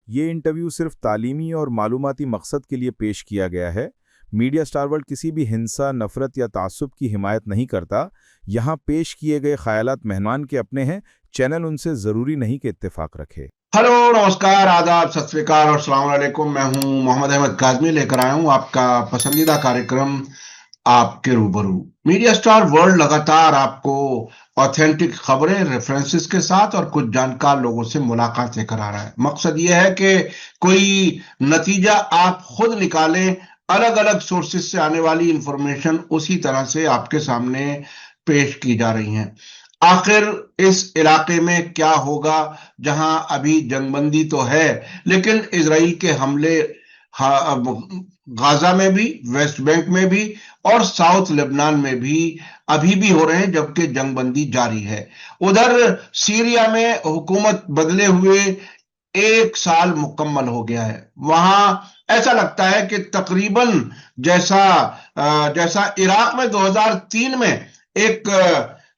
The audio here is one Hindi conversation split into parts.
ये इंटरव्यू सिर्फ तालीमी और मालूमाती मकसद के लिए पेश किया गया है। मीडिया स्टार वर्ल्ड किसी भी हिंसा, नफरत या तासुब की हिमायत नहीं करता। यहाँ पेश किए गए ख्यालात मेहमान के अपने हैं, चैनल उनसे ज़रूरी नहीं कि इत्तेफाक रखे। हेलो, नमस्कार, आदाब, सत श्री अकाल और अस्सलाम वालेकुम। मैं हूं मोहम्मद अहमद काज़मी, लेकर आया हूं आपका पसंदीदा कार्यक्रम आपके रूबरू। मीडिया स्टार वर्ल्ड लगातार आपको ऑथेंटिक खबरें, रेफरेंसेस के साथ और कुछ जानकार लोगों से मुलाकातें करा रहा है। मकसद ये है कि कोई नतीजा आप खुद निकालें। अलग अलग सोर्सेस से आने वाली इंफॉर्मेशन उसी तरह से आपके सामने पेश की जा रही हैं। आखिर इस इलाके में क्या होगा जहां अभी जंगबंदी तो है, लेकिन इजराइल के हमले गाजा में भी, वेस्ट बैंक में भी और साउथ लेबनान में भी अभी भी हो रहे हैं, जबकि जंगबंदी जारी है। उधर सीरिया में हुकूमत बदले हुए 1 साल मुकम्मल हो गया है। वहां ऐसा लगता है कि तकरीबन जैसा जैसा इराक में 2003 में एक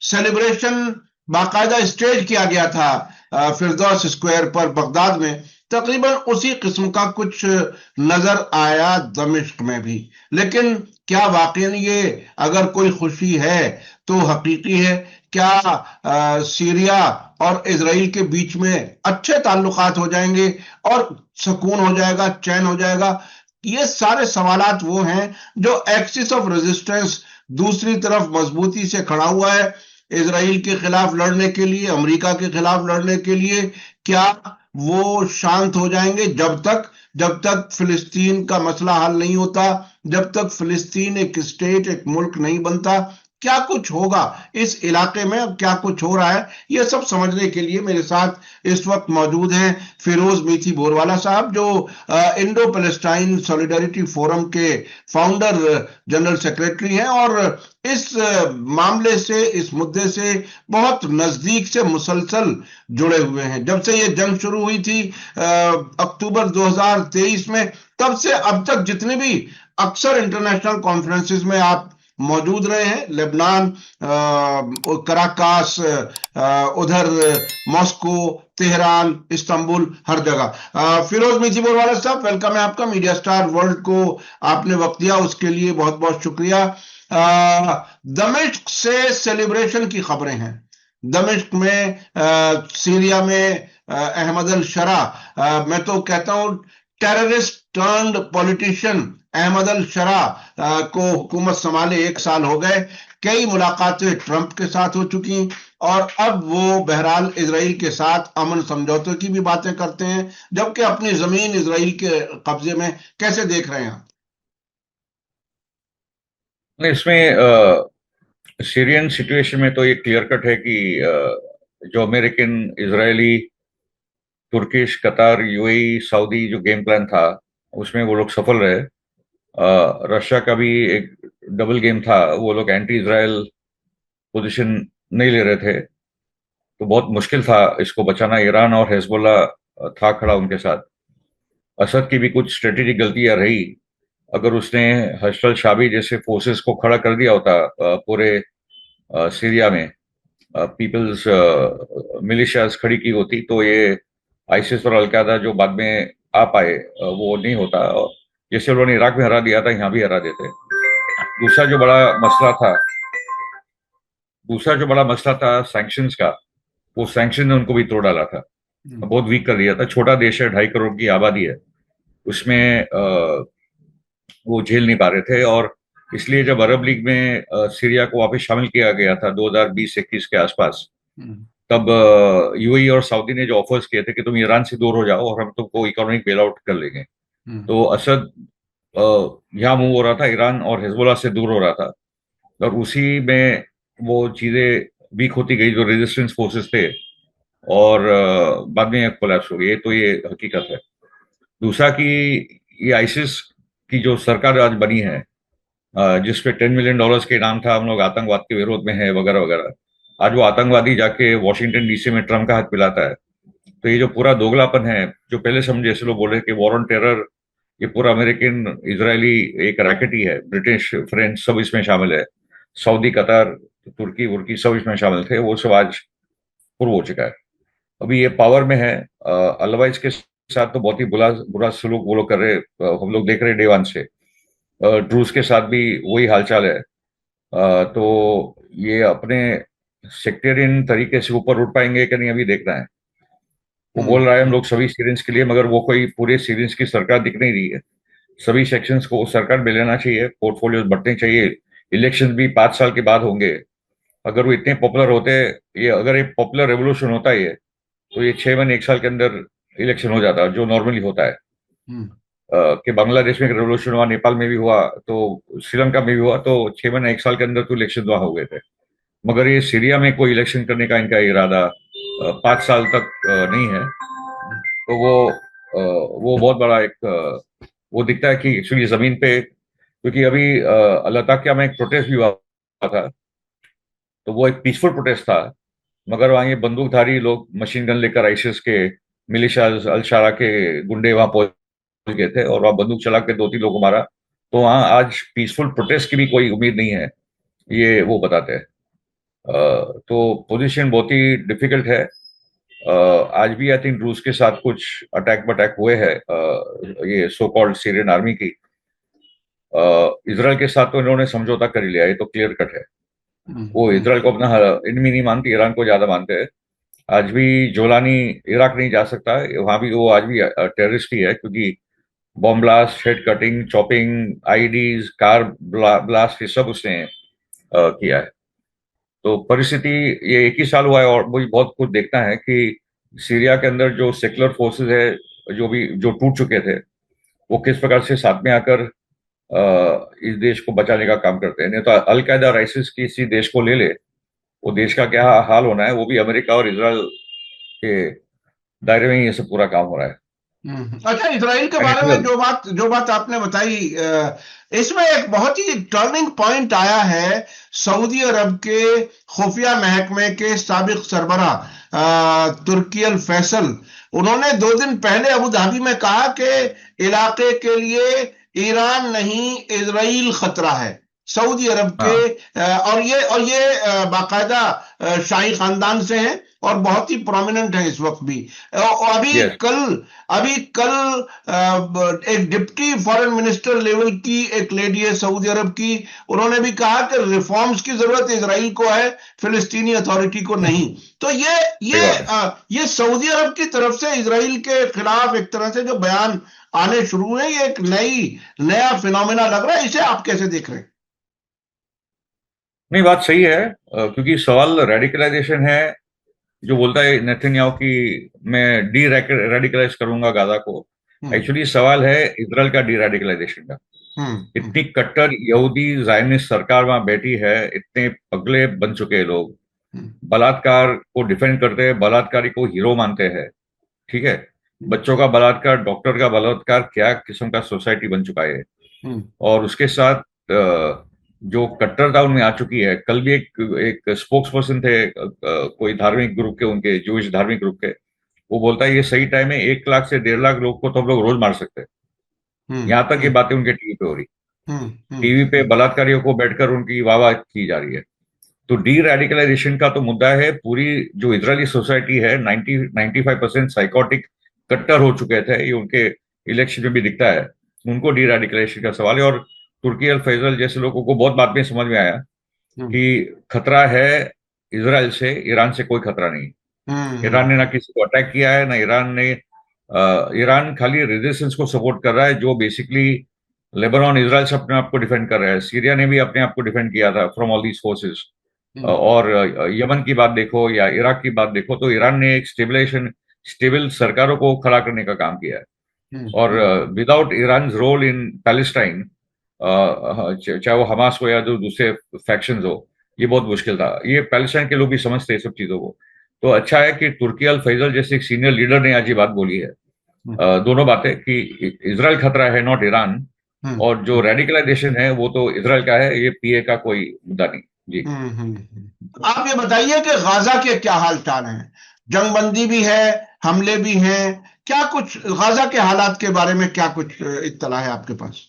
सेलिब्रेशन बाकायदा स्टेज किया गया था फिरदौस स्क्वायर पर बगदाद में, तकरीबन उसी किस्म का कुछ नजर आया दमिश्क में भी। लेकिन क्या वाकई ये अगर कोई खुशी है तो हकीकी है? क्या सीरिया और इजराइल के बीच में अच्छे ताल्लुकात हो जाएंगे और सुकून हो जाएगा, चैन हो जाएगा? ये सारे सवालात वो हैं जो एक्सिस ऑफ रेजिस्टेंस दूसरी तरफ मजबूती से खड़ा हुआ है इजराइल के खिलाफ लड़ने के लिए, अमेरिका के खिलाफ लड़ने के लिए। क्या वो शांत हो जाएंगे जब तक फिलिस्तीन का मसला हल नहीं होता, जब तक फिलिस्तीन एक स्टेट, एक मुल्क नहीं बनता? क्या कुछ होगा इस इलाके में, अब क्या कुछ हो रहा है, ये सब समझने के लिए मेरे साथ इस वक्त मौजूद हैं फिरोज मीठी बोरवाला साहब, जो इंडो पैलेस्टाइन सॉलिडारिटी फोरम के फाउंडर जनरल सेक्रेटरी हैं और इस मामले से, इस मुद्दे से बहुत नजदीक से मुसलसल जुड़े हुए हैं। जब से ये जंग शुरू हुई थी अक्टूबर 2023 में, तब से अब तक जितने भी अक्सर इंटरनेशनल कॉन्फ्रेंसेस में आप मौजूद रहे हैं, लेबनान, कराकास, उधर मॉस्को, तेहरान, इस्तांबुल, हर जगह। फिरोज मीठी बोरवाला साहब, वेलकम है आपका। मीडिया स्टार वर्ल्ड को आपने वक्त दिया, उसके लिए बहुत बहुत शुक्रिया। दमिश्क से सेलिब्रेशन की खबरें हैं। दमिश्क में, सीरिया में अहमद अल शरा, मैं तो कहता हूं टेररिस्ट टर्न्ड पॉलिटिशियन अहमद अल शरा को हुकूमत संभाले 1 साल हो गए। कई मुलाकातें ट्रंप के साथ हो चुकी और अब वो बहरहाल इजराइल के साथ अमन समझौते की भी बातें करते हैं, जबकि अपनी जमीन इजराइल के कब्जे में। कैसे देख रहे हैं आप? नहीं, इसमें सीरियन सिचुएशन में तो ये क्लियर कट है कि जो अमेरिकन, इजरायली, तुर्किश, कतार, यूएई, सऊदी जो गेम प्लान था उसमें वो लोग सफल रहे। रशिया का भी एक डबल गेम था, वो लोग एंटी इजराइल पोजीशन नहीं ले रहे थे, तो बहुत मुश्किल था इसको बचाना। ईरान और हिजबुल्ला था खड़ा उनके साथ। असद की भी कुछ स्ट्रेटेजिक गलतियां रही। अगर उसने हश्र शाबी जैसे फोर्सेस को खड़ा कर दिया होता पूरे सीरिया में, पीपल्स मिलिशियाज खड़ी की होती, तो ये आईसिस और अलकायदा जो बाद में आ पाए वो नहीं होता। और जैसे उन्होंने इराक में हरा दिया था, यहाँ भी हरा देते। दूसरा जो बड़ा मसला था दूसरा जो बड़ा मसला था सैंक्शंस का, वो सैंक्शन ने उनको भी तोड़ डाला था, बहुत वीक कर दिया था। छोटा देश है, 2.5 करोड़ की आबादी है, उसमें वो झेल नहीं पा रहे थे। और इसलिए जब अरब लीग में सीरिया को वापस शामिल किया गया था 2020-21 के आसपास, तब यूएई और सऊदी ने जो ऑफर्स किए थे कि तुम ईरान से दूर हो जाओ और हम तुमको इकोनॉमिक बेल आउट कर लेंगे, तो असद यहाँ मूव हो रहा था, ईरान और हिजबुल्लाह से दूर हो रहा था। और उसी में वो चीजें वीक होती गई जो रेजिस्टेंस फोर्सेस थे, और बाद में कोलैप्स हो गई। तो ये हकीकत है। दूसरा कि ये आईसिस की जो सरकार आज बनी है, जिसपे $10 मिलियन के इनाम था, हम लोग आतंकवाद के विरोध में है वगैरह वगैरह, आज वो आतंकवादी जाके वॉशिंगटन डीसी में ट्रम्प का हाथ पिलाता है। तो ये जो पूरा दोगलापन है, जो पहले समझे जैसे लोग बोल रहे कि वॉर ऑन टेरर, ये पूरा अमेरिकन इजरायली एक रैकेट ही है, ब्रिटिश, फ्रेंच सब इसमें शामिल है, सऊदी, कतार, तुर्की वुर्की सब इसमें शामिल थे, वो सब आज पूर्व हो चुका है। अभी ये पावर में है। अदरवाइज के साथ तो बहुत ही बुरा बुरा सलूक वो लोग कर रहे, हम लोग देख रहे डे वन से। ड्रूज के साथ भी वही हालचाल है। तो ये अपने सेक्टेरियन तरीके से ऊपर उठ पाएंगे कि नहीं, अभी देखना है। वो बोल रहा है हम लोग सभी सीरियंस के लिए, मगर वो कोई पूरे सीरियंस की सरकार दिख नहीं रही है। सभी सेक्शंस को सरकार में लेना चाहिए, पोर्टफोलियोज बढ़ने चाहिए। इलेक्शन भी 5 साल के बाद होंगे। अगर वो इतने पॉपुलर होते, ये अगर एक पॉपुलर रेवोल्यूशन होता है ये, तो ये 6 महीने 1 साल के अंदर इलेक्शन हो जाता, जो नॉर्मली होता है। कि बांग्लादेश में रेवोल्यूशन हुआ, नेपाल में भी हुआ, तो श्रीलंका में भी हुआ, तो 6 महीने 1 साल के अंदर तो इलेक्शन वहां हो गए थे। मगर ये सीरिया में कोई इलेक्शन करने का इनका इरादा 5 साल तक नहीं है। तो वो बहुत बड़ा एक वो दिखता है कि एक्चुअली जमीन पे, क्योंकि अभी लद्दाख में एक प्रोटेस्ट भी हुआ था, तो वो एक पीसफुल प्रोटेस्ट था। मगर वहां ये बंदूकधारी लोग मशीन गन लेकर आइसिस के मिलिशियाज अल शारा के गुंडे वहां पहुंच गए थे और वहां बंदूक चला के 2-3 लोगों को मारा। तो वहां आज पीसफुल प्रोटेस्ट की भी कोई उम्मीद नहीं है, ये वो बताते हैं। तो पोजीशन बहुत ही डिफिकल्ट है। आज भी आई थिंक रूस के साथ कुछ अटैक बटैक हुए हैं, ये सो कॉल्ड सीरियन आर्मी की। इसराइल के साथ तो इन्होंने समझौता कर ही लिया, ये तो क्लियर कट है। वो इसराइल को अपना एनिमी नहीं मानते, ईरान को ज्यादा मानते हैं। आज भी जोलानी इराक नहीं जा सकता, वहां भी वो आज भी टेररिस्ट ही है, क्योंकि bomb blast, head cutting, chopping, IEDs, car blast, ये सब उसने किया है। तो परिस्थिति, ये 1 ही साल हुआ है और मुझे बहुत कुछ देखना है कि सीरिया के अंदर जो सेकुलर फोर्सेस है, जो टूट चुके थे, वो किस प्रकार से साथ में आकर इस देश को बचाने का काम करते हैं। नहीं तो अल कायदा और आइसिस किसी देश को ले ले, वो देश का क्या हाल होना है, वो भी अमेरिका और इसराइल के दायरे में ही ये सब पूरा काम हो रहा है। अच्छा, इसराइल के बारे में जो बात आपने बताई, इसमें एक बहुत ही टर्निंग पॉइंट आया है। सऊदी अरब के खुफिया महकमे के साबिक सरबरा तुर्की अल फैसल, उन्होंने 2 दिन पहले अबू धाबी में कहा कि इलाके के लिए ईरान नहीं, इसराइल खतरा है। सऊदी अरब के और ये बाकायदा शाही खानदान से हैं और बहुत ही प्रोमिनेंट है इस वक्त भी। और अभी कल एक डिप्टी फॉरेन मिनिस्टर लेवल की एक लेडी है सऊदी अरब की, उन्होंने भी कहा कि रिफॉर्म्स की जरूरत इजराइल को है, फिलिस्तीनी अथॉरिटी को नहीं। तो ये सऊदी अरब की तरफ से इजराइल के खिलाफ एक तरह से जो बयान आने शुरू हुए, ये एक नया फिनोमेना लग रहा है। इसे आप कैसे देख रहे हैं? नहीं, बात सही है, क्योंकि सवाल रेडिकलाइजेशन है। जो बोलता है नेतन्याहू की मैं डी रेडिकलाइज करूंगा गाजा को, एक्चुअली सवाल है इजराइल का डी रेडिकलाइजेशन का। इतनी कट्टर यहूदी जायनिस्ट सरकार वहां बैठी है, इतने पगले बन चुके लोग, बलात्कार को डिफेंड करते हैं, बलात्कारी को हीरो मानते हैं। ठीक है, बच्चों का बलात्कार, डॉक्टर का बलात्कार, क्या किस्म का सोसाइटी बन चुका है। और उसके साथ जो कट्टरता उनमें आ चुकी है। कल भी एक स्पोक्स पर्सन थे कोई धार्मिक ग्रुप के, उनके जूइश धार्मिक ग्रुप के, वो बोलता है ये सही टाइम है, 1 लाख से 1.5 लाख लोग को तो हम लोग रोज मार सकते हैं। यहां तक ये बातें उनके टीवी पे हो रही, टीवी पे बलात्कारियों को बैठकर उनकी वाहवाह की जा रही है। तो डी रेडिकलाइजेशन का तो मुद्दा है। पूरी जो इजरायली सोसाइटी है 95% साइकोटिक कट्टर हो चुके थे, ये उनके इलेक्शन में भी दिखता है। उनको डी रेडिकलाइजेशन का सवाल है। और तुर्की अल फैजल जैसे लोगों को बहुत बाद में समझ में आया कि खतरा है इजराइल से, ईरान से कोई खतरा नहीं। ईरान ने ना किसी को अटैक किया है, ना ईरान खाली रेजिस्टेंस को सपोर्ट कर रहा है, जो बेसिकली लेबनान इजराइल से अपने आप को डिफेंड कर रहा है। सीरिया ने भी अपने आप को डिफेंड किया था फ्रॉम ऑल दीज फोर्सेस। और यमन की बात देखो या इराक की बात देखो, तो ईरान ने एक स्टेबल सरकारों को खड़ा करने का काम किया है। और without Iran role in Palestine, चाहे वो हमास हो या जो दूसरे फैक्शंस हो, ये बहुत मुश्किल था। ये पैलेस्टाइन के लोग भी समझते हैं सब चीजों को। तो अच्छा है कि तुर्की अल फैजल जैसे एक सीनियर लीडर ने आज ये बात बोली है, दोनों बातें, कि इजराइल खतरा है, नॉट ईरान। और जो रेडिकलाइजेशन है वो तो इजराइल का है, ये पीए का कोई मुद्दा नहीं। जी। आप ये बताइए कि गाजा के क्या हाल चाल हैं? जंगबंदी भी है, हमले भी हैं, क्या कुछ गाजा के हालात के बारे में क्या कुछ इत्तला है आपके पास?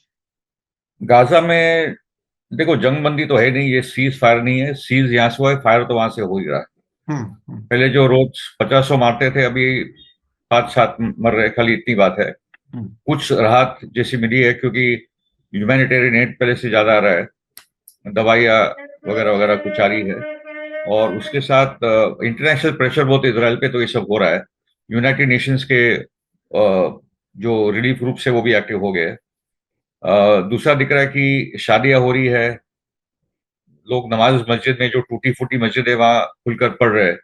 गाजा में देखो, जंगबंदी तो है नहीं, ये सीज फायर नहीं है। सीज यहां से हुआ है, फायर तो वहां से हो ही रहा है। पहले जो रोज 50 मारते थे, अभी 5-7 मर रहे, खाली इतनी बात है। कुछ राहत जैसी मिली है क्योंकि ह्यूमैनिटेरियन एड पहले से ज्यादा आ रहा है, दवाइयाँ वगैरह वगैरह कुछ आ रही है, और उसके साथ इंटरनेशनल प्रेशर बहुत इजराइल पे तो ये सब हो रहा है। यूनाइटेड नेशंस के जो रिलीफ ग्रुप्स है वो भी एक्टिव हो गए। दूसरा दिख रहा है कि शादियां हो रही है, लोग नमाज मस्जिद में, जो टूटी फूटी मस्जिद है वहां खुलकर पढ़ रहे हैं,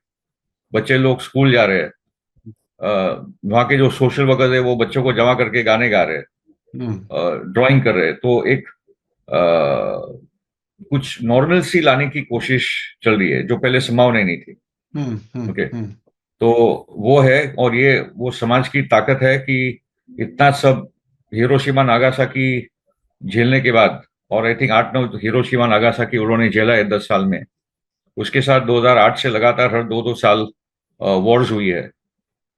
बच्चे लोग स्कूल जा रहे हैं, वहां के जो सोशल वर्कर्स है वो बच्चों को जमा करके गाने गा रहे हैं, ड्राइंग कर रहे हैं। तो एक कुछ नॉर्मल सी लाने की कोशिश चल रही है जो पहले संभावना नहीं थी। ओके, तो वो है, और ये वो समाज की ताकत है कि इतना सब हिरोशिमा नागासाकी झेलने के बाद, और आई थिंक 8-9 हिरोशिमा नागासाकी उन्होंने झेला है 10 साल में, उसके साथ 2008 से लगातार हर 2-2 साल वॉर्स हुई है।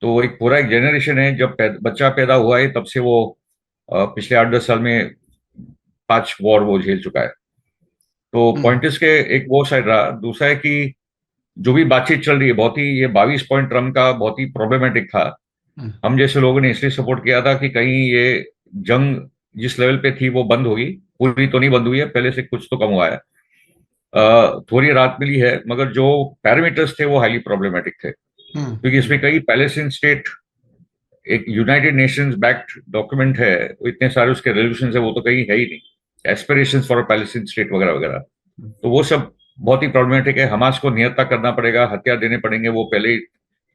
तो एक पूरा एक जेनरेशन है, जब बच्चा पैदा हुआ है तब से वो पिछले 8-10 साल में 5 वॉर वो झेल चुका है। तो पॉइंट इसके एक वो साइड रहा। दूसरा है कि जो भी बातचीत चल रही है, बहुत ही ये 22 पॉइंट ट्रम्प का बहुत ही प्रॉब्लमेटिक था। हम जैसे लोगों ने इसलिए सपोर्ट किया था कि कहीं ये जंग जिस लेवल पे थी वो बंद होगी, पूरी तो नहीं बंद हुई है, पहले से कुछ तो कम हुआ है, थोड़ी राहत मिली है, मगर जो पैरामीटर्स थे वो हाईली प्रॉब्लमेटिक थे, क्योंकि इसमें कई पैलेस्टीन स्टेट, एक यूनाइटेड नेशंस बैक्ड डॉक्यूमेंट है, इतने सारे उसके रेजोल्यूशंस है, वो तो कहीं है ही नहीं, aspirations for a Palestine state वगैरह वगैरह। तो वो सब बहुत ही प्रॉब्लमेटिक है। हमास को निहत्था करना पड़ेगा, हथियार देने पड़ेंगे, वो पहले ही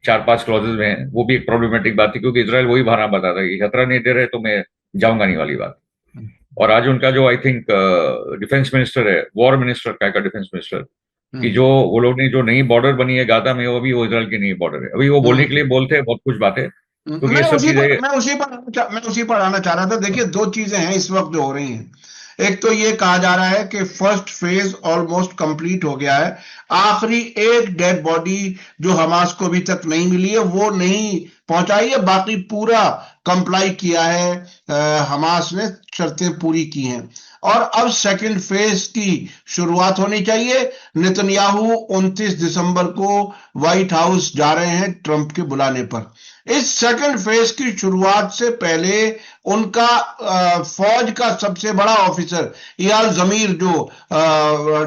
4-5 क्लॉजेज में है, वो भी एक प्रॉब्लमेटिक बात थी, क्योंकि इजराइल वही बहाना बताता है कि खतरा नहीं दे रहे तो मैं जाऊंगा नहीं वाली बात। और आज उनका जो आई थिंक डिफेंस मिनिस्टर है, वॉर मिनिस्टर का डिफेंस मिनिस्टर, कि जो वो लोग ने जो नई बॉर्डर बनी है गाजा में, वो भी वो इजराइल की नई बॉर्डर है। अभी वो बोलने के लिए बोलते हैं बहुत कुछ बातें, क्योंकि ये सब चीजें। मैं उसी पर आना चाह रहा था। देखिए, दो चीजें हैं इस वक्त जो हो रही हैं। एक तो ये कहा जा रहा है कि फर्स्ट फेज ऑलमोस्ट कंप्लीट हो गया है, आखिरी एक डेड बॉडी जो हमास को अभी तक नहीं मिली है वो नहीं पहुंचाई है, बाकी पूरा कंप्लाई किया है, हमास ने शर्तें पूरी की हैं। और अब सेकंड फेज की शुरुआत होनी चाहिए। नेतन्याहू 29 दिसंबर को व्हाइट हाउस जा रहे हैं ट्रंप के बुलाने पर। इस सेकंड फेज की शुरुआत से पहले उनका फौज का सबसे बड़ा ऑफिसर इयाल जमीर, जो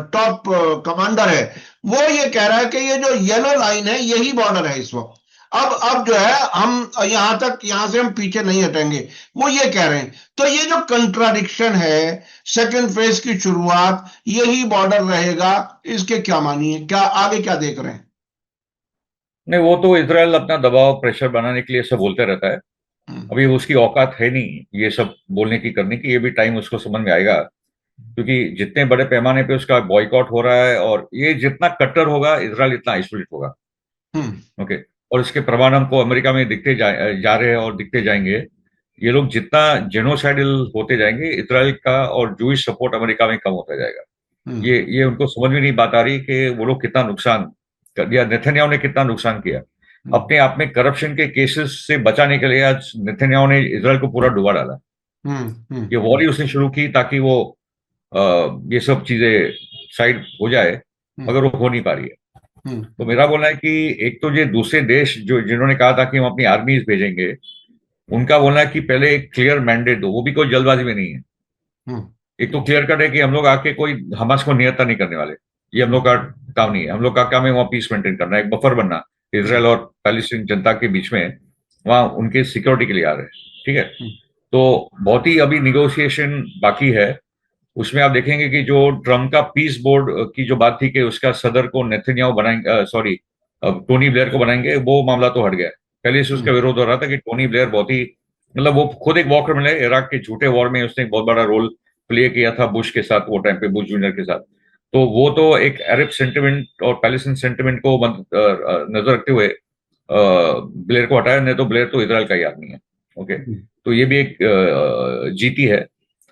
टॉप कमांडर है, वो ये कह रहा है कि ये जो येलो लाइन है यही बॉर्डर है इस वक्त। अब जो है हम यहां से हम पीछे नहीं हटेंगे, वो ये कह रहे हैं। तो ये जो कंट्राडिक्शन है, सेकंड फेज की शुरुआत यही बॉर्डर रहेगा, इसके क्या मानिए, क्या आगे क्या देख रहे हैं? नहीं, वो तो इजराइल अपना दबाव प्रेशर बनाने के लिए सब बोलते रहता है। अभी उसकी औकात है नहीं ये सब बोलने की, करने की। ये भी टाइम उसको समझ में आएगा, क्योंकि जितने बड़े पैमाने पे उसका बॉयकॉट हो रहा है, और ये जितना कट्टर होगा इजराइल इतना आइसोलेट होगा। ओके, और इसके प्रमाण हमको अमेरिका में दिखते जा रहे हैं और दिखते जाएंगे। ये लोग जितना जेनोसाइडल होते जाएंगे, इजराइल का और जूइश सपोर्ट अमेरिका में कम होता जाएगा। ये उनको समझ में नहीं बात आ रही कि वो लोग कितना नुकसान कर दिया, नेतन्याहू ने कितना नुकसान किया अपने आप में। करप्शन के केसेस से बचाने के लिए आज नेतन्याहू ने इजराइल को पूरा डुबा डाला। ये वॉर ही उसने शुरू की ताकि वो ये सब चीजें साइड हो जाए, मगर वो हो नहीं पा रही है। तो मेरा बोलना है कि एक तो ये दूसरे देश जो जिन्होंने कहा था कि हम अपनी आर्मीज भेजेंगे, उनका बोलना है कि पहले एक क्लियर मैंडेट दो, वो भी कोई जल्दबाजी में नहीं है। एक तो क्लियर कट है कि हम लोग आके कोई हमास को निहत्था नहीं करने वाले, ये हम लोग का काम नहीं है। हम लोग का काम है वहाँ पीस मेंटेन करना, एक बफर बनना इजराइल और पैलेस्टीन जनता के बीच में, वहां उनके सिक्योरिटी के लिए आ रहे हैं। ठीक है, तो बहुत ही अभी निगोशिएशन बाकी है। उसमें आप देखेंगे कि जो ट्रम्प का पीस बोर्ड की जो बात थी कि उसका सदर को नेतन्याहू बनाएंगे, सॉरी टोनी ब्लेयर को बनाएंगे, वो मामला तो हट गया। पहले से उसका विरोध हो रहा था कि टोनी ब्लेयर बहुत ही, मतलब वो खुद एक वॉर क्रिमिनल है, इराक के झूठे वॉर में उसने एक बहुत बड़ा रोल प्ले किया था बुश के साथ, वो टाइम पे बुश जूनियर के साथ। तो वो तो एक अरब सेंटिमेंट और पैलेस्टीन सेंटिमेंट को नजर रखते हुए ब्लेयर को हटाया, नहीं तो ब्लेयर तो इजराइल का ही आदमी है। ओके, तो ये भी एक जीती है।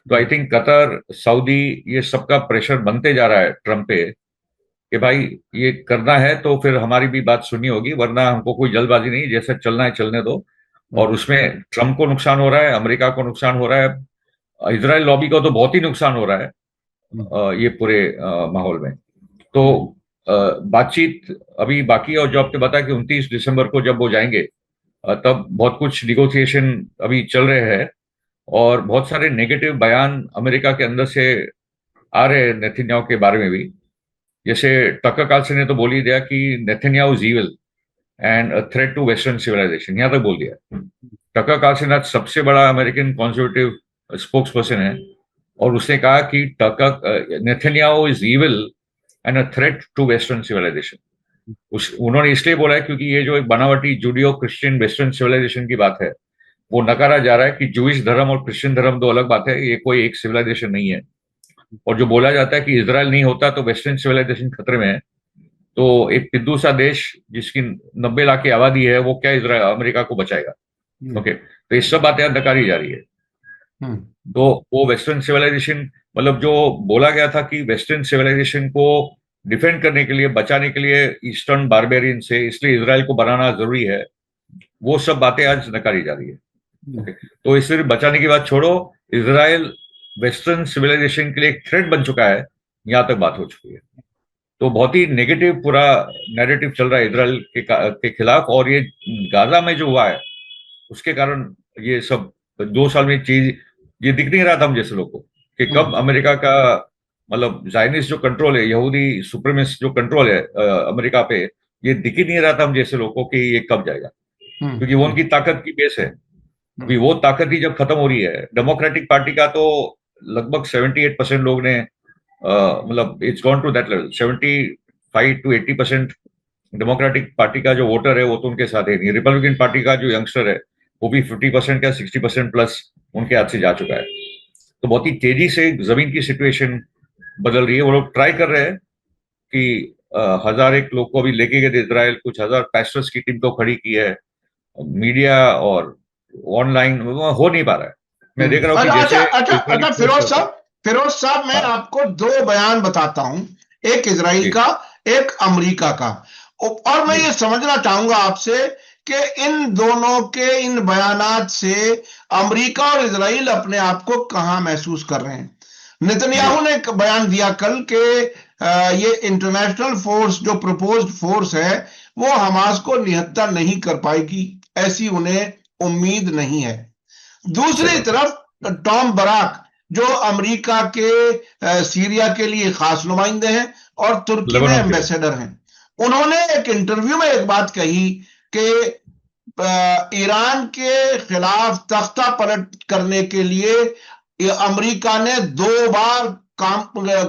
तो आई थिंक कतर, सऊदी, ये सबका प्रेशर बनते जा रहा है ट्रम्प पे कि भाई ये करना है तो फिर हमारी भी बात सुननी होगी, वरना हमको कोई जल्दबाजी नहीं, जैसे चलना है चलने दो। और उसमें ट्रम्प को नुकसान हो रहा है, अमेरिका को नुकसान हो रहा है, इजराइल लॉबी को तो बहुत ही नुकसान हो रहा है ये पूरे माहौल में। तो बातचीत अभी बाकी है, और जो आपने बताया कि 29 दिसंबर को जब वो जाएंगे, तब बहुत कुछ निगोशिएशन अभी चल रहे हैं और बहुत सारे नेगेटिव बयान अमेरिका के अंदर से आ रहे हैं नेतन्याहू के बारे में भी। जैसे टकर कार्लसन ने तो बोल ही दिया कि Netanyahu is evil and a threat to western civilisation, यहां तक बोल दिया। टकर कार्लसन आज सबसे बड़ा अमेरिकन कंजर्वेटिव स्पोक्स पर्सन है और उसने कहा कि Tucker Netanyahu is evil and a threat to western civilization. उन्होंने इसलिए बोला है क्योंकि ये जो एक बनावटी जूडियो क्रिश्चियन वेस्टर्न सिविलाइजेशन की बात है वो नकारा जा रहा है कि जूइश धर्म और क्रिश्चियन धर्म दो अलग बात है, ये कोई एक सिविलाइजेशन नहीं है। और जो बोला जाता है कि इजराइल नहीं होता तो वेस्टर्न सिविलाइजेशन खतरे में है, तो एक पिद्दू सा देश जिसकी 90 लाख की आबादी है वो क्या इजराइल अमेरिका को बचाएगा? ओके, तो ये सब बातें नकारी जा रही है। तो वो वेस्टर्न सिविलाइजेशन, मतलब जो बोला गया था कि वेस्टर्न सिविलाइजेशन को डिफेंड करने के लिए, बचाने के लिए ईस्टर्न बारबेरियन से, इसलिए इजराइल को बनाना जरूरी है, वो सब बातें आज नकारी जा रही है। ओके, तो इस सिर्फ बचाने की बात छोड़ो, इजराइल वेस्टर्न सिविलाइजेशन के लिए एक थ्रेट बन चुका है, यहां तक बात हो चुकी है। तो बहुत ही नेगेटिव पूरा नैरेटिव चल रहा है इजराइल के खिलाफ। और ये गाजा में जो हुआ है उसके कारण ये सब 2 साल में चीज ये दिख नहीं रहा था हम जैसे लोग को कि कब अमेरिका का, मतलब जायनिस्ट जो कंट्रोल है, यहूदी सुप्रीमिस्ट जो कंट्रोल है अमेरिका पे, ये दिख ही नहीं रहा था हम जैसे लोग को कि ये कब जाएगा, क्योंकि वो उनकी ताकत की बेस है। अभी वो ताकत ही जब खत्म हो रही है, डेमोक्रेटिक पार्टी का तो लगभग 78% लोग ने, मतलब it's gone to that level, 75 to 80% Democratic Party का जो वोटर है वो तो उनके साथ है नहीं। रिपब्लिकन पार्टी का जो यंगस्टर है वो भी 50% या 60% प्लस उनके हाथ से जा चुका है। तो बहुत ही तेजी से जमीन की सिचुएशन बदल रही है। वो लोग ट्राई कर रहे हैं कि 1001 लोग को अभी लेके गए थे इजराइल, कुछ 1000 पैस्टर्स की टीम को खड़ी की है, मीडिया और ऑनलाइन हो नहीं पा रहा है। मैं देख रहा हूँ कि अच्छा जैसे अच्छा अच्छा, फिरोज साहब मैं हाँ आपको 2 बयान बताता हूं, एक इजराइल जी का, एक अमेरिका का। और मैं जी ये समझना चाहूंगा आपसे कि इन दोनों के इन बयानात से अमेरिका और इजराइल अपने आप को कहां महसूस कर रहे हैं। जी नेतन्याहू ने एक बयान दिया कल कि ये इंटरनेशनल फोर्स जो प्रपोज्ड फोर्स है वो हमास को निहत्था नहीं कर पाएगी, ऐसी उन्हें उम्मीद नहीं है। सही दूसरी बात है। तरफ टॉम बराक जो अमेरिका के सीरिया के लिए खास नुमाइंदे हैं और तुर्की में लेबनान के लिए। एम्बेसडर हैं, उन्होंने एक इंटरव्यू में एक बात कही कि ईरान के खिलाफ तख्ता पलट करने के लिए अमेरिका ने 2 बार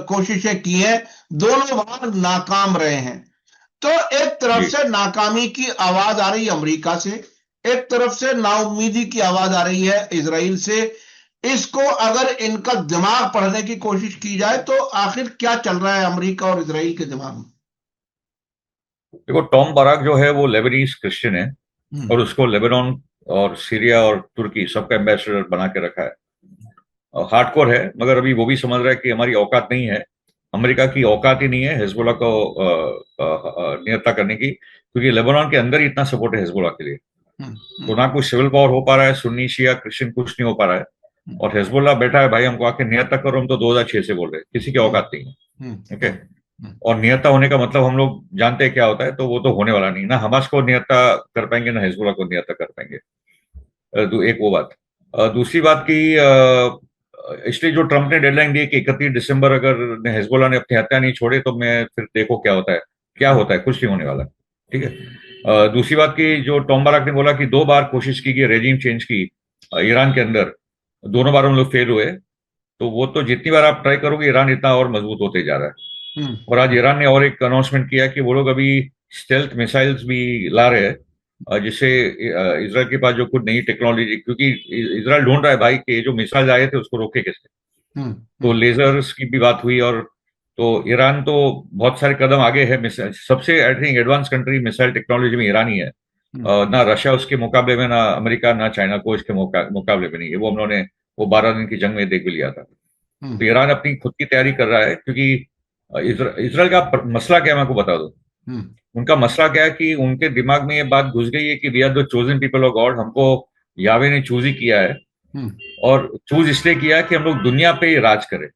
कोशिशें की हैं, दोनों बार नाकाम रहे हैं। तो एक तरफ जी से नाकामी की आवाज आ रही है अमेरिका से, एक तरफ से नाउम्मीदी की आवाज आ रही है इजराइल से। इसको अगर इनका दिमाग पढ़ने की कोशिश की जाए तो आखिर क्या चल रहा है अमेरिका और इजराइल के दिमाग में? देखो, टॉम बराक जो है वो लेबनीज क्रिश्चियन है और उसको लेबनान और सीरिया और तुर्की सबका एम्बेसडर बना के रखा है। हार्डकोर है, मगर अभी वो भी समझ रहा है कि हमारी औकात नहीं है, अमेरिका की औकात ही नहीं है हिजबुल्लाह को निहत्था करने की, क्योंकि लेबनान के अंदर ही इतना सपोर्ट है हिजबुल्लाह के लिए। तो ना कुछ सिविल वॉर हो पा रहा है, सुन्नी शिया क्रिश्चियन कुछ नहीं हो पा रहा है। और हिजबुल्लाह बैठा है, भाई हमको आके निहत्था करो, हम तो 2006 से बोल रहे हैं, किसी की औकात नहीं है। ओके, और निहत्था होने का मतलब हम लोग जानते हैं क्या होता है, तो वो तो होने वाला नहीं, ना हमास को निहत्था कर पाएंगे ना हिजबुल्लाह को निहत्था कर पाएंगे। एक वो बात। दूसरी बात की, इसलिए जो ट्रंप ने डेडलाइन दी कि 31 दिसंबर अगर हिजबुल्लाह ने अपनी हत्या नहीं छोड़े तो मैं फिर देखो क्या होता है, क्या होता है, कुछ नहीं होने वाला। ठीक है। दूसरी बात की, जो टॉम बाराक ने बोला कि 2 बार कोशिश की गई रेजिम चेंज की ईरान के अंदर, दोनों बार हम लोग फेल हुए, तो वो तो जितनी बार आप ट्राई करोगे ईरान इतना और मजबूत होते जा रहा है। और आज ईरान ने और एक अनाउंसमेंट किया कि वो लोग अभी स्टेल्थ मिसाइल्स भी ला रहे हैं, जिससे इजराइल के पास जो कुछ नई टेक्नोलॉजी, क्योंकि इजराइल ढूंढ रहा है भाई कि जो मिसाइल आए थे उसको रोके कैसे। तो लेजर्स की भी बात हुई, और तो ईरान तो बहुत सारे कदम आगे है। सबसे I think advance country missile technology में ईरान ही है। ना रशिया उसके मुकाबले में, ना अमेरिका, ना चाइना को इसके मुकाबले में नहीं है। वो हम लोगों ने वो 12 दिन की जंग में देख भी लिया था। तो ईरान अपनी खुद की तैयारी कर रहा है, क्योंकि इसराइल का मसला क्या है मैं आपको बता दूं। उनका मसला क्या है कि उनके दिमाग में ये बात घुस गई है कि we are the chosen people of God, हमको यावे ने चूज ही किया है, और चूज इसलिए किया है कि हम लोग दुनिया पे राज करें,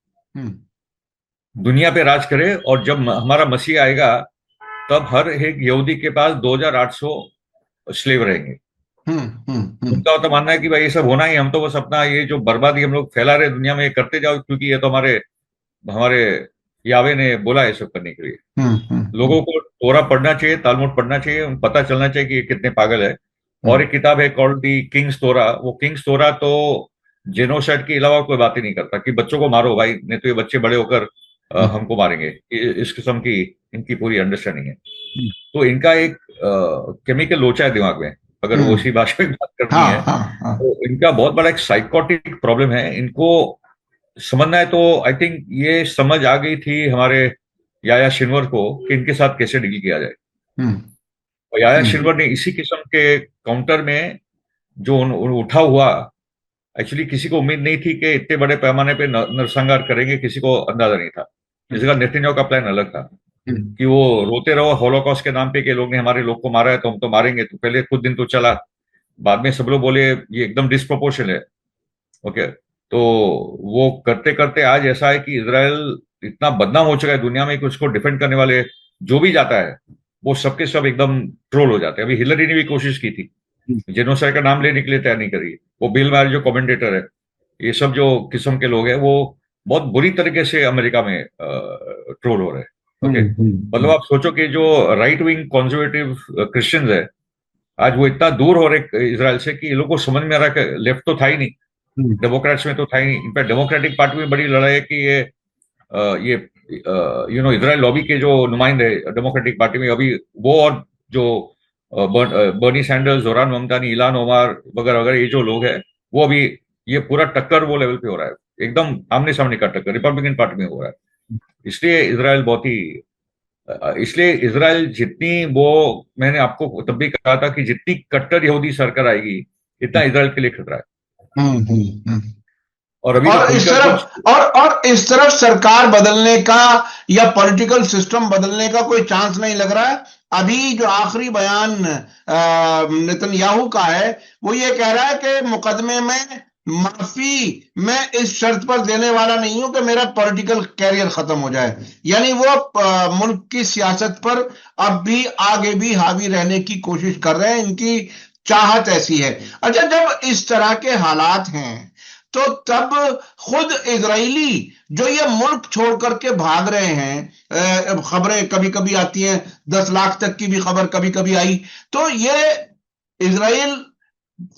दुनिया पे राज करें। और जब हमारा मसीह आएगा तब हर एक यहूदी के पास 2800 स्लेव रहेंगे। उनका तो मानना है कि भाई ये सब होना ही, हम तो बस अपना ये जो बर्बादी हम लोग फैला रहे दुनिया में ये करते जाओ, क्योंकि ये तो हमारे हमारे यावे ने बोला है सब करने के लिए। लोगों को तोरा पढ़ना चाहिए, तालमुड पढ़ना चाहिए, उनको पता चलना चाहिए कि ये कितने पागल है। और एक किताब है कॉल्ड दी किंग्स तोरा, वो किंग्स तोरा तो जेनोसाइड के अलावा कोई बात ही नहीं करता कि बच्चों को मारो भाई, नहीं तो ये बच्चे बड़े होकर हमको मारेंगे। इस किस्म की इनकी पूरी अंडरस्टैंडिंग है। तो इनका एक केमिकल लोचा है दिमाग में, अगर वो उसी भाषा में बात करनी है। तो इनका बहुत बड़ा एक साइकोटिक प्रॉब्लम है। इनको समझना है तो आई थिंक ये समझ आ गई थी हमारे याया शिनवर को कि इनके साथ कैसे डील किया जाए। और याया शिनवर ने इसी किस्म के काउंटर में जो उठा हुआ, एक्चुअली किसी को उम्मीद नहीं थी कि इतने बड़े पैमाने पे नरसंहार करेंगे, किसी को अंदाजा नहीं था। इस जगह नेतन्याहू का प्लान अलग था कि वो रोते रहो हॉलोकॉस्ट के नाम पे कि लोग ने हमारे लोग को मारा है तो हम तो मारेंगे। तो पहले कुछ दिन तो चला, बाद में सब लोग बोले ये एकदम डिस्प्रोपोर्शन है। ओके, तो वो करते करते आज ऐसा है कि इजराइल इतना बदनाम हो चुका है दुनिया में कि उसको डिफेंड करने वाले जो भी जाता है वो सबके सब एकदम ट्रोल हो जाते हैं। अभी हिलरी ने भी कोशिश की थी, जेनोसाइड का नाम लेने के लिए तैयार नहीं करी। वो बिल मायर जो कमेंटेटर है, ये सब जो किस्म के लोग हैं वो बहुत बुरी तरीके से अमेरिका में ट्रोल हो रहे हैं। ओके, मतलब आप सोचो कि जो राइट विंग कंजर्वेटिव क्रिश्चियंस है आज वो इतना दूर हो रहे इसराइल से कि ये लोग को समझ में आ रहा है लेफ्ट तो था ही नहीं, डेमोक्रेट्स में तो था ही नहीं। इनफैक्ट डेमोक्रेटिक पार्टी में बड़ी लड़ाई है कि ये इजराइल लॉबी के जो नुमाइंदे डेमोक्रेटिक पार्टी में अभी वो और जो बर्नी सैंडर्स, जोरान ममतानी, इलान ओमार वगैरह वगैरह ये जो लोग हैं वो अभी ये पूरा टक्कर वो लेवल पे हो रहा है, एकदम आमने सामने का टक्कर रिपब्लिकन पार्टी में हो रहा है। इसलिए इसराइल बहुत ही इसलिए इसराइल जितनी वो, मैंने आपको तब भी कहा था कि जितनी कट्टर यहूदी सरकार आएगी इतना इसराइल के लिए खतरा है। और अभी और इस तरफ और इस तरफ सरकार बदलने का या पॉलिटिकल सिस्टम बदलने का कोई चांस नहीं लग रहा है। अभी जो आखिरी बयान नेतन्याहू का है वो ये कह रहा है कि मुकदमे में माफी मैं इस शर्त पर देने वाला नहीं हूं कि मेरा पॉलिटिकल कैरियर खत्म हो जाए। यानी वो मुल्क की सियासत पर अब भी आगे भी हावी रहने की कोशिश कर रहे हैं, इनकी चाहत ऐसी है। अच्छा, जब इस तरह के हालात हैं तो तब खुद इजरायली जो ये मुल्क छोड़ करके भाग रहे हैं, खबरें कभी कभी आती हैं 10 लाख तक की भी खबर कभी कभी आई, तो ये इजराइल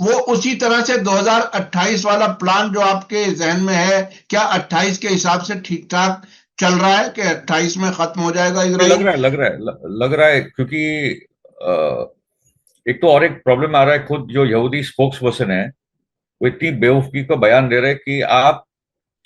वो उसी तरह से 2028 वाला प्लान जो आपके जहन में है, क्या 28 के हिसाब से ठीक ठाक चल रहा है कि 28 में खत्म हो जाएगा इजराइल? लग रहा है क्योंकि एक तो और एक प्रॉब्लम आ रहा है, खुद जो यहूदी स्पोक्स पर्सन है वो इतनी बेवकूफी का बयान दे रहे हैं कि आप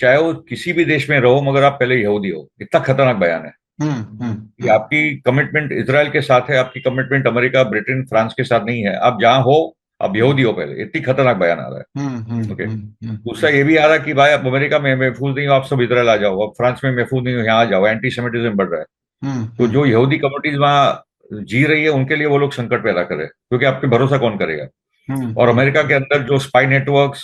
चाहे वो किसी भी देश में रहो मगर आप पहले यहूदी हो। इतना खतरनाक बयान है कि आपकी कमिटमेंट इसराइल के साथ है, आपकी कमिटमेंट अमेरिका, ब्रिटेन, फ्रांस के साथ नहीं है। आप जहां हो आप यहूदी हो पहले। इतनी खतरनाक बयान आ रहा है। ओके, दूसरा ये भी आ रहा है कि भाई आप अमेरिका में महफूज नहीं हो, आप सब इसराइल आ जाओ। अब फ्रांस में महफूज नहीं हो, यहाँ आ जाओ। एंटी सेमिटिज्म बढ़ रहा है। तो जो यहूदी कम्युनिटीज वहां जी रही है उनके लिए वो लोग संकट पैदा कर रहे हैं, क्योंकि आपके भरोसा कौन करेगा। और अमेरिका के अंदर जो स्पाई नेटवर्क्स,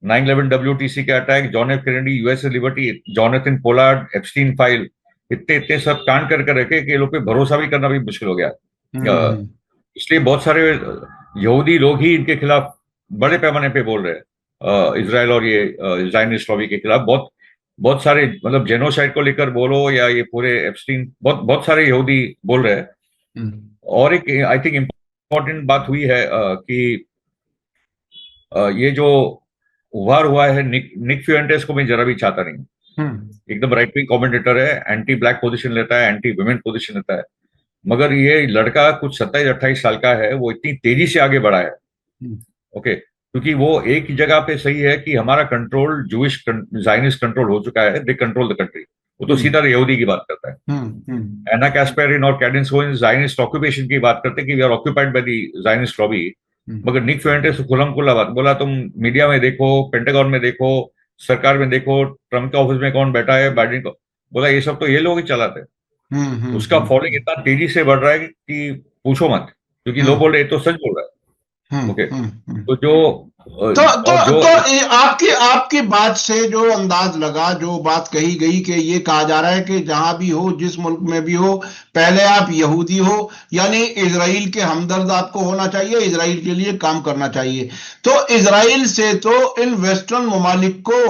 9/11 WTC के attack, John F Kennedy, US liberty, Jonathan Pollard, Epstein file, इतने इतने सब कांड करके रखे कि लोग पे भरोसा भी करना भी मुश्किल हो गया। इसलिए बहुत सारे यहूदी लोग ही इनके खिलाफ बड़े पैमाने पे बोल रहे हैं, इसराइल और ये ज़ायनिस्ट लॉबी के खिलाफ। बहुत बहुत सारे, मतलब जेनोसाइड को लेकर बोलो या ये पूरे एप्स्टीन, बहुत बहुत सारे यहूदी बोल रहे हैं। और एक आई थिंक इम्पोर्टेंट बात हुई है कि ये जो उभार हुआ है निक फ्यूएंटेस को मैं जरा भी चाहता नहीं। एकदम राइट विंग कमेंटेटर है, एंटी ब्लैक पोजीशन लेता है, एंटी वुमेन पोजीशन लेता है। मगर ये लड़का कुछ 27-28 साल का है, वो इतनी तेजी से आगे बढ़ा है। ओके, क्योंकि वो एक ही जगह पे सही है कि हमारा कंट्रोल जूइश ज़ायनिस्ट कंट्रोल हो चुका है, दे कंट्रोल द कंट्री। वो तो सीधा यहूदी की बात करता है। एना कैस्पेरिन और कैडेंस कोहेन ज़ायनिस्ट ऑक्यूपेशन की बात करते हैं कि we are occupied by the Zionist lobby. मगर निक फ्यूएंटेस खुल्लम खुल्ला बात बोला, तुम मीडिया में देखो, पेंटागन में देखो, सरकार में देखो, ट्रम्प के ऑफिस में कौन बैठा है, बाइडेन को, बोला ये सब तो ये लोग ही चलाते हैं। उसका फॉलोइंग इतना तेजी से बढ़ रहा है कि पूछो मत, क्योंकि लोग बोल रहे तो सच बोल रहा है। ओके, तो जो तो और जो आपकी आपकी बात से जो अंदाज लगा, जो बात कही गई कि ये कहा जा रहा है कि जहां भी हो, जिस मुल्क में भी हो, पहले आप यहूदी हो, यानी इजराइल के हमदर्द आपको होना चाहिए, इजराइल के लिए काम करना चाहिए। तो इजराइल से तो इन वेस्टर्न ममालिक को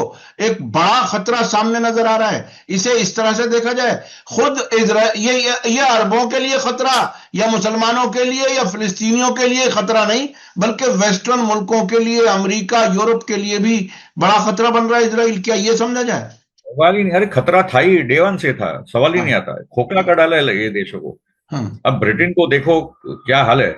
एक बड़ा खतरा सामने नजर आ रहा है। इसे इस तरह से देखा जाए, खुद इजराइल ये अरबों के लिए खतरा, या मुसलमानों के लिए, या फिलिस्तीनियों के लिए खतरा नहीं, बल्कि वेस्टर्न मुल्कों के लिए, अमेरिका, यूरोप के लिए भी बड़ा खतरा बन रहा है इजराइल। क्या ये समझा जाए? सवाल ही नहीं, अरे खतरा था ही, डे वन से था, सवाल ही नहीं हाँ। आता है, खोखला कर डाला है ये देशों को। हम्म। अब ब्रिटेन को देखो क्या हाल है,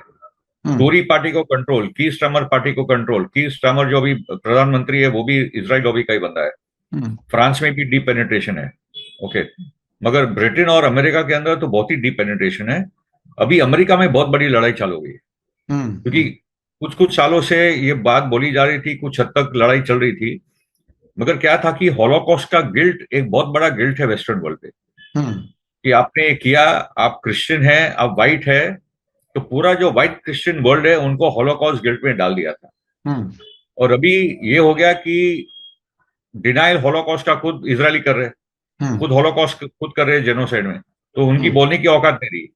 हम्म। टोरी पार्टी को कंट्रोल, की स्टार्मर पार्टी को कंट्रोल, की स्टार्मर जो अभी प्रधानमंत्री है वो भी इजराइल लॉबी का ही बंदा है। हम्म। फ्रांस में भी डीप पेनिट्रेशन है, ओके, मगर ब्रिटेन और अमेरिका के अंदर तो बहुत ही डीप पेनिट्रेशन है। अभी अमेरिका में बहुत बड़ी लड़ाई चालू हुई है, क्योंकि हम्म। कुछ कुछ सालों से ये बात बोली जा रही थी, कुछ हद तक लड़ाई चल रही थी, मगर क्या था कि हॉलोकॉस्ट का गिल्ट एक बहुत बड़ा गिल्ट है वेस्टर्न वर्ल्ड पे, हम्म। कि आपने ये किया, आप क्रिश्चियन है, आप वाइट है, तो पूरा जो व्हाइट क्रिश्चियन वर्ल्ड है उनको हॉलोकॉस्ट गिल्ट में डाल दिया था। हम्म। और अभी ये हो गया कि डिनाइल हॉलोकॉस्ट का खुद इजरायली कर रहे हैं, हम्म। खुद हॉलोकॉस्ट खुद कर रहे हैं जेनोसाइड में, तो उनकी हम्म। बोलने की औकात नहीं रही।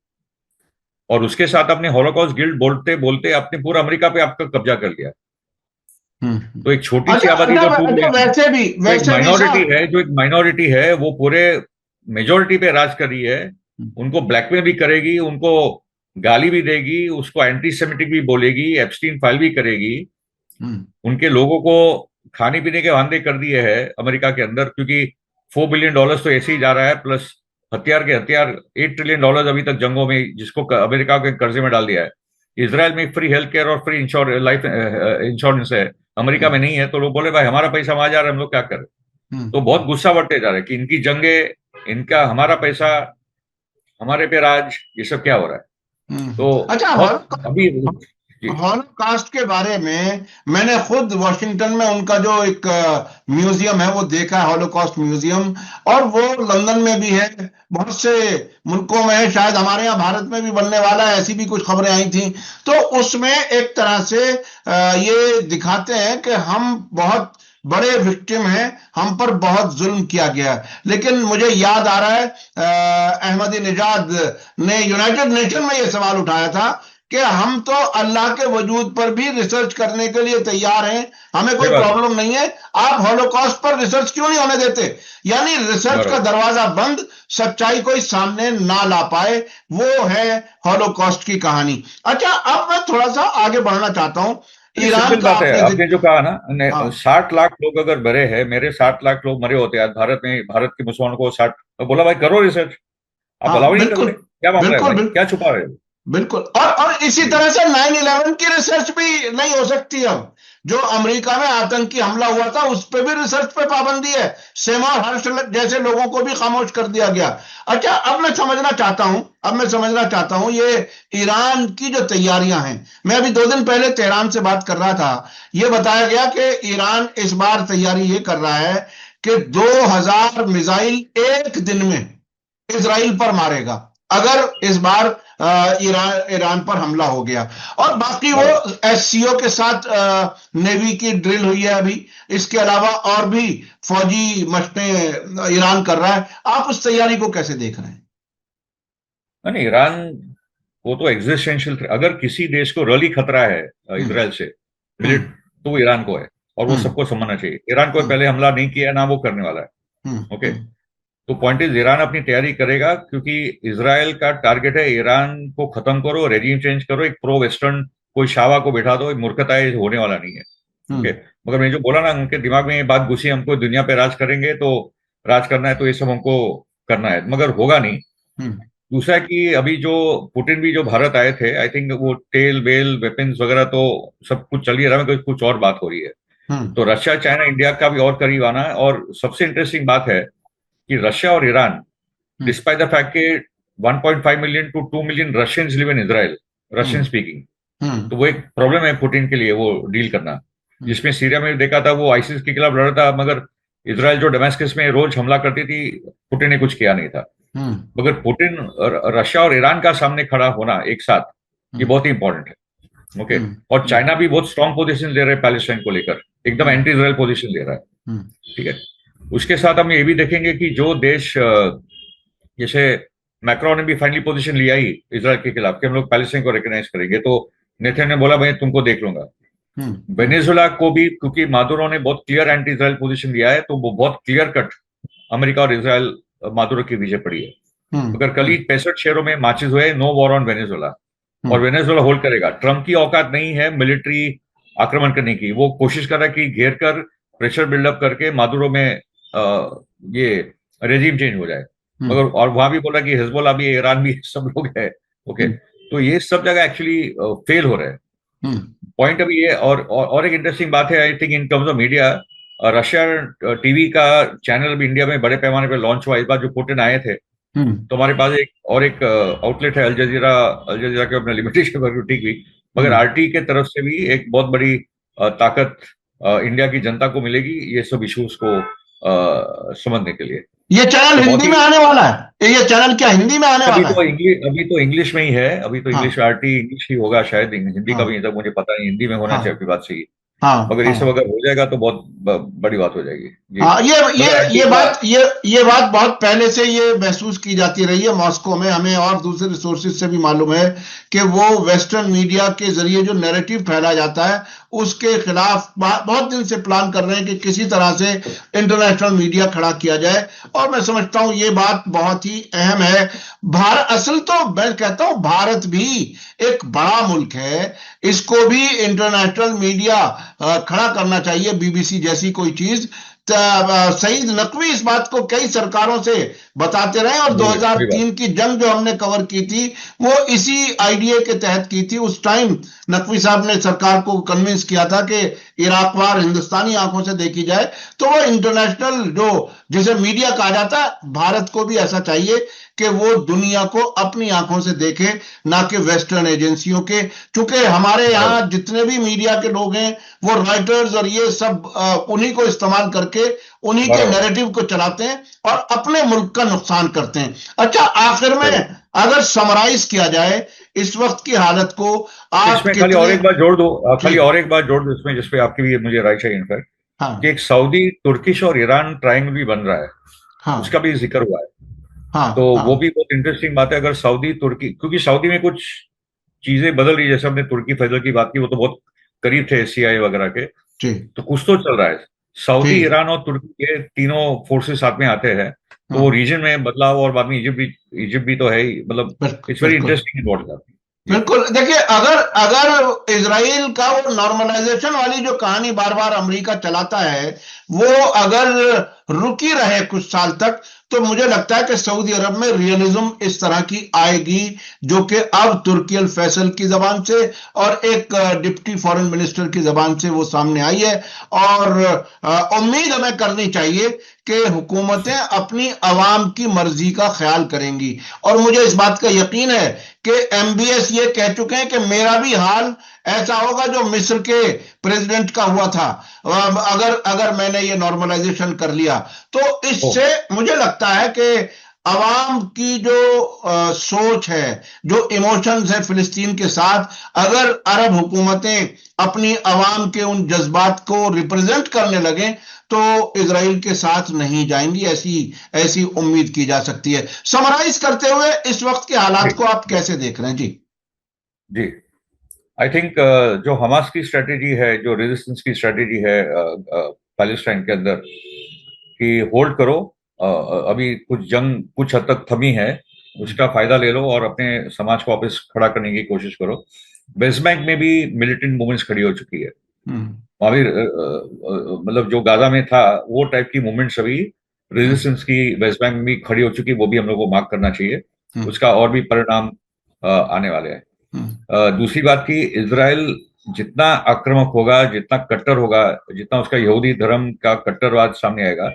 और उसके साथ अपने हॉलोकॉस्ट गिल्ट बोलते बोलते अपने पूरा अमेरिका पे आपका कब्जा कर लिया। हम्म। तो एक छोटी सी अच्छा आबादी अच्छा जो 2 अच्छा, मिलियन, तो एक वैसे भी माइनॉरिटी साहब। है, जो एक माइनॉरिटी है वो पूरे मेजोरिटी पे राज कर रही है, उनको ब्लैकमेल भी करेगी, उनको गाली भी देगी, उसको एंटी सेमिटिक भी बोलेगी, एप्स्टीन फाइल भी करेगी, हम्म। उनके लोगों को खाने पीने के वांदे कर दिए हैं अमेरिका के अंदर, क्योंकि $4 बिलियन तो ऐसे ही जा रहा है, प्लस हथियार $8 ट्रिलियन अभी तक जंगों में, जिसको अमेरिका के कर्जे में डाल दिया है। इसराइल में फ्री हेल्थ केयर और फ्री लाइफ इंश्योरेंस है, अमेरिका में नहीं है, तो लोग बोले भाई हमारा पैसा वहां जा रहा है, हम लोग क्या करें। तो बहुत गुस्सा बढ़ते जा रहे हैं कि इनकी जंगे, इनका हमारा पैसा, हमारे पे राज, ये सब क्या हो रहा है। तो अच्छा, बहुत अभी जी, हॉलोकास्ट के बारे में मैंने खुद वॉशिंगटन में उनका जो एक म्यूजियम है वो देखा है, हॉलोकॉस्ट म्यूजियम। और वो लंदन में भी है, बहुत से मुल्कों में है, शायद हमारे यहाँ भारत में भी बनने वाला है, ऐसी भी कुछ खबरें आई थी। तो उसमें एक तरह से ये दिखाते हैं कि हम बहुत बड़े विक्टिम हैं, हम पर बहुत जुल्म किया गया है। लेकिन मुझे याद आ रहा है अहमदी निजाद ने यूनाइटेड नेशन में ये सवाल उठाया था कि हम तो अल्लाह के वजूद पर भी रिसर्च करने के लिए तैयार हैं, हमें कोई सही बात है, प्रॉब्लम नहीं है, आप हॉलोकॉस्ट पर रिसर्च क्यों नहीं होने देते? यानी रिसर्च का बराबर। दरवाजा बंद, सच्चाई कोई सामने ना ला पाए, वो है हॉलोकॉस्ट की कहानी। अच्छा, अब मैं थोड़ा सा आगे बढ़ना चाहता हूं। ईरान सिंपल का बात है, आपने आपने जो कहा ना, हाँ। 60 लाख लोग अगर मरे हैं, मेरे 60 लाख लोग मरे होते आज भारत में, भारत के मुसलमानों को 60, तो बोला भाई करो रिसर्च, आप हाँ, अलाउ ही नहीं कर बिल्कुल रहे, क्या मामला है बिल्कुल भाई, बिल्कुल क्या छुपा रहे हो। बिल्कुल। और इसी जी, तरह से 9/11 की रिसर्च भी नहीं हो सकती। अब जो अमेरिका में आतंकी हमला हुआ था उस पर भी रिसर्च पे पाबंदी है, सेमोर हर्ष जैसे लोगों को भी खामोश कर दिया गया। अच्छा, अब मैं समझना चाहता हूं ये ईरान की जो तैयारियां हैं। मैं अभी 2 दिन पहले तेहरान से बात कर रहा था, ये बताया गया कि ईरान इस बार तैयारी ये कर रहा है कि 2000 मिसाइल एक दिन में इजराइल पर मारेगा, अगर इस बार ईरान पर हमला हो गया। और बाकी वो बराबर। एससीओ के साथ नेवी की ड्रिल हुई है अभी, इसके अलावा और भी फौजी मशकें ईरान कर रहा है। आप उस तैयारी को कैसे देख रहे हैं? नहीं, ईरान वो तो एग्जिस्टेंशियल, अगर किसी देश को रली खतरा है हम्म। इसराइल से मिलिट, हम्म। तो वो ईरान को है, और वो हम्म। सबको समझना चाहिए। ईरान को हम्म। पहले हमला नहीं किया, ना वो करने वाला है, हम्म। ओके। तो पॉइंट इज, ईरान अपनी तैयारी करेगा, क्योंकि इसराइल का टारगेट है ईरान को खत्म करो, रेजिम चेंज करो, एक प्रो वेस्टर्न कोई शावा को बैठा दो, मूर्खता है, होने वाला नहीं है, ओके। हम्म। मगर मैं जो बोला ना, उनके दिमाग में ये बात घुसी, हमको दुनिया पे राज करेंगे, तो राज करना है, तो ये सब हमको करना है, मगर होगा नहीं। हम्म। दूसरा कि अभी जो पुतिन भी जो भारत आए थे, आई थिंक वो तेल वेल वेपन्स वगैरह तो सब कुछ चल ही रहा है, कुछ और बात हो रही है। हम्म। तो रशिया चाइना इंडिया का भी और करीब आना है, और सबसे इंटरेस्टिंग बात है कि रशिया और Iran, hmm. Despite the fact के 1.5 million to 2 million Russians live in Israel, Russian hmm. Speaking, hmm. तो वो एक प्रॉब्लम है पुतिन के लिए, वो डील करना। जिसमें सीरिया में देखा था, वो आईसिस के खिलाफ लड़ा था, मगर इसराइल जो डमास्कस में रोज हमला करती थी, पुतिन ने कुछ किया नहीं था। हम्म। मगर पुतिन, रशिया और ईरान का सामने खड़ा होना एक साथ, ये हम्म। बहुत ही इंपॉर्टेंट है। ओके। और चाइना भी बहुत स्ट्रांग पोजीशन ले रहा है पैलेस्टाइन को लेकर, एकदम एंटी इजराइल पोजीशन ले रहा है। ठीक है। उसके साथ हम ये भी देखेंगे कि जो देश जैसे मैक्रो ने भी फाइनली पोजीशन लिया ही इजराइल के खिलाफ कि हम लोग पैलेस्टाइन को रिकॉग्नाइज करेंगे, तो नेथन ने बोला भाई तुमको देख लूंगा। वेनेजुएला को भी, क्योंकि मादुरो ने बहुत क्लियर एंटी इजराइल पोजीशन लिया है, तो वो बहुत क्लियर कट अमेरिका और इजराइल मादुरो की विजय पड़ी है। अगर कल ही 65 शहरों में मार्चेस हुए, नो वॉर ऑन वेनेजुएला, और वेनेजुएला होल्ड करेगा। ट्रम्प की औकात नहीं है मिलिट्री आक्रमण करने की, वो कोशिश कर रहा है कि घेर कर प्रेशर बिल्डअप करके मादुरो में ये रेजिम चेंज हो जाए। मगर और वहां भी बोला कि हिजबुल्लाह भी, ईरान भी, सब लोग है। ओके। तो ये सब जगह एक्चुअली फेल हो रहे हैं। पॉइंट अभी ये, और एक इंटरेस्टिंग बात है I think in terms of media, Russia TV का चैनल भी इंडिया में बड़े पैमाने पर लॉन्च हुआ इस बार जो पुतिन आए थे। तो हमारे पास एक आउटलेट है अल जजीरा के अपने लिमिटेशन पर ठीक भी, मगर आरटी के तरफ से भी एक बहुत बड़ी ताकत इंडिया की जनता को मिलेगी ये सब इश्यूज को समझने के लिए। ये चैनल हिंदी में आने वाला है? ये चैनल क्या हिंदी में आने वाला है? अभी तो इंग्लिश में ही है। अभी तो इंग्लिश आरटी इंग्लिश ही होगा शायद, हिंदी का भी तक मुझे पता नहीं। हिंदी में होना चाहिए, आपकी बात सही। मगर ये सब अगर हो जाएगा तो बहुत बड़ी बात हो जाएगी। हाँ, ये बात बहुत पहले से ये महसूस की जाती रही है मॉस्को में। हमें और दूसरे रिसोर्सेज से भी मालूम है कि वो वेस्टर्न मीडिया के जरिए जो नैरेटिव फैला जाता है उसके खिलाफ बहुत दिन से प्लान कर रहे हैं कि किसी तरह से इंटरनेशनल मीडिया खड़ा किया जाए। और मैं समझता हूं ये बात बहुत ही अहम है। भारत, असल तो मैं कहता हूं भारत भी एक बड़ा मुल्क है, इसको भी इंटरनेशनल मीडिया खड़ा करना चाहिए, बीबीसी जैसी कोई चीज। सईद नकवी इस बात को कई सरकारों से बताते रहे, और 2003 की जंग जो हमने कवर की थी वो इसी आइडिया के तहत की थी। उस टाइम नकवी साहब ने सरकार को कन्विंस किया था कि इराक वार हिंदुस्तानी आंखों से देखी जाए। तो वो इंटरनेशनल जो जिसे मीडिया कहा जाता है, भारत को भी ऐसा चाहिए कि वो दुनिया को अपनी आंखों से देखे, ना कि वेस्टर्न एजेंसियों के। चूंकि हमारे यहाँ जितने भी मीडिया के लोग हैं वो रॉयटर्स और ये सब उन्हीं को इस्तेमाल करके उन्हीं के नैरेटिव को चलाते हैं और अपने मुल्क का नुकसान करते हैं। अच्छा, आखिर में अगर समराइज किया जाए इस वक्त की हालत को, आप इसमें खाली और एक बात जोड़ दो इसमें, जिसपे आपकी भी मुझे राय चाहिए इनफैक्ट, कि एक सऊदी, तुर्किश और ईरान ट्रायंगल भी बन रहा है। उसका भी जिक्र हुआ है। तो वो भी बहुत इंटरेस्टिंग बात है। अगर सऊदी तुर्की, क्योंकि सऊदी में कुछ चीजें बदल रही है, जैसे हमने तुर्की फैजल की बात की, वो तो बहुत करीब थे CIA वगैरह के, तो कुछ तो चल रहा है। सऊदी, ईरान और तुर्की के तीनों फोर्सेस साथ में आते हैं, तो वो रीजन में बदलाव, और बाद में इजिप्ट भी तो है ही। मतलब इट्स वेरी इंटरेस्टिंग इम्पोर्टेंट। बिल्कुल। देखिए, अगर इजराइल का वो नॉर्मलाइजेशन वाली जो कहानी बार बार अमेरिका चलाता है वो अगर रुकी रहे कुछ साल तक, तो मुझे लगता है कि सऊदी अरब में रियलिज्म इस तरह की आएगी, जो कि अब तुर्की अल फैसल की जबान से और एक डिप्टी फॉरेन मिनिस्टर की जबान से वो सामने आई है। और उम्मीद हमें करनी चाहिए कि हुकूमतें अपनी अवाम की मर्जी का ख्याल करेंगी। और मुझे इस बात का यकीन है कि MBS ये कह चुके हैं कि मेरा भी हाल ऐसा होगा जो मिस्र के प्रेसिडेंट का हुआ था, अगर मैंने ये नॉर्मलाइजेशन कर लिया। तो इससे मुझे लगता है कि अवाम की जो सोच है, जो इमोशंस है फिलिस्तीन के साथ, अगर अरब हुकूमतें अपनी अवाम के उन जज्बात को रिप्रेजेंट करने लगे तो इजराइल के साथ नहीं जाएंगी, ऐसी उम्मीद की जा सकती है। समराइज करते हुए इस वक्त के हालात को आप कैसे देख रहे हैं? जी आई थिंक जो हमास की स्ट्रेटेजी है, जो रेजिस्टेंस की स्ट्रेटेजी है पैलेस्टाइन के अंदर, कि होल्ड करो, अभी जंग कुछ हद तक थमी है, उसका फायदा ले लो और अपने समाज को वापस खड़ा करने की कोशिश करो। वेस्ट बैंक में भी मिलिटेंट मूवमेंट्स खड़ी हो चुकी है। वहां भी मतलब जो गाजा में था वो टाइप की मूवमेंट्स अभी रेजिस्टेंस की वेस्ट बैंक में भी खड़ी हो चुकी है। वो भी हम लोग को मार्क करना चाहिए। उसका और भी परिणाम आने वाले हैं। दूसरी बात की, इजराइल जितना आक्रामक होगा, जितना कट्टर होगा, जितना उसका यहूदी धर्म का कट्टरवाद सामने आएगा,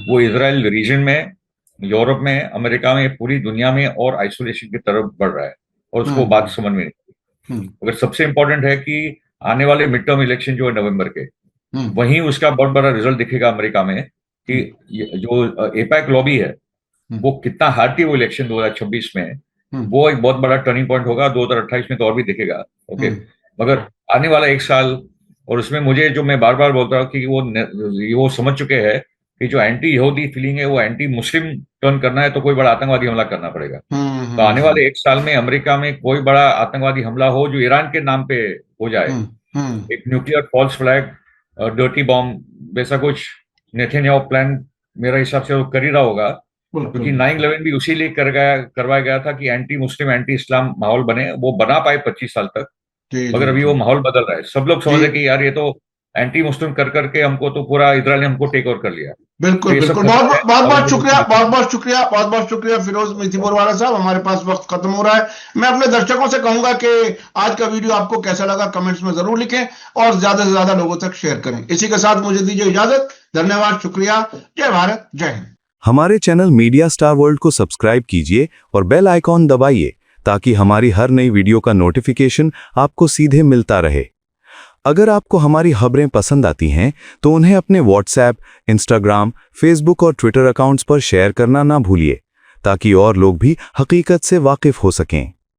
वो इजराइल रीजन में, यूरोप में, अमेरिका में, पूरी दुनिया में और आइसोलेशन की तरफ बढ़ रहा है, और उसको बात समझ में नहीं। अगर सबसे इंपॉर्टेंट है कि आने वाले मिड टर्म इलेक्शन जो है नवंबर के, वहीं उसका बहुत बड़ा रिजल्ट दिखेगा अमेरिका में, कि जो एपैक लॉबी है वो कितना हारती वो इलेक्शन 2026 में, वो एक बहुत बड़ा टर्निंग पॉइंट होगा। 2028 में तो और भी दिखेगा। ओके। मगर आने वाला 1 साल, और उसमें मुझे जो मैं बार बार बोलता हूँ कि वो समझ चुके हैं कि जो एंटी यहूदी फीलिंग है वो एंटी मुस्लिम टर्न करना है तो कोई बड़ा आतंकवादी हमला करना पड़ेगा। तो आने वाले 1 साल में अमेरिका में कोई बड़ा आतंकवादी हमला हो जो ईरान के नाम पे हो जाए, एक nuclear false flag, dirty bomb वैसा कुछ नेथन्याहू प्लान मेरे हिसाब से वो कर ही रहा होगा, क्योंकि 9/11 भी उसी लिए करवाया गया था कि एंटी मुस्लिम एंटी इस्लाम माहौल बने। वो बना पाए 25 साल तक, मगर अभी वो माहौल बदल रहा है। सब लोग समझ रहे कि यार ये तो एंटी मुस्लिम कर करके हमको तो पूरा इजराइल ने हमको टेक ओवर कर लिया। बिल्कुल बिल्कुल, बहुत बहुत शुक्रिया, बहुत बहुत शुक्रिया फिरोज मिथिपुरवाला साहब। हमारे पास वक्त खत्म हो रहा है। मैं अपने दर्शकों से कहूंगा कि आज का वीडियो आपको कैसा लगा कमेंट्स में जरूर लिखें और ज्यादा से ज्यादा लोगों तक शेयर करें। इसी के साथ मुझे दीजिए इजाजत। धन्यवाद, शुक्रिया। जय भारत, जय हिंद। हमारे चैनल मीडिया स्टार वर्ल्ड को सब्सक्राइब कीजिए और बेल आइकॉन दबाइए ताकि हमारी हर नई वीडियो का नोटिफिकेशन आपको सीधे मिलता रहे। अगर आपको हमारी खबरें पसंद आती हैं तो उन्हें अपने व्हाट्सएप, इंस्टाग्राम, फेसबुक और ट्विटर अकाउंट्स पर शेयर करना ना भूलिए ताकि और लोग भी हकीकत से वाकिफ हो सकें।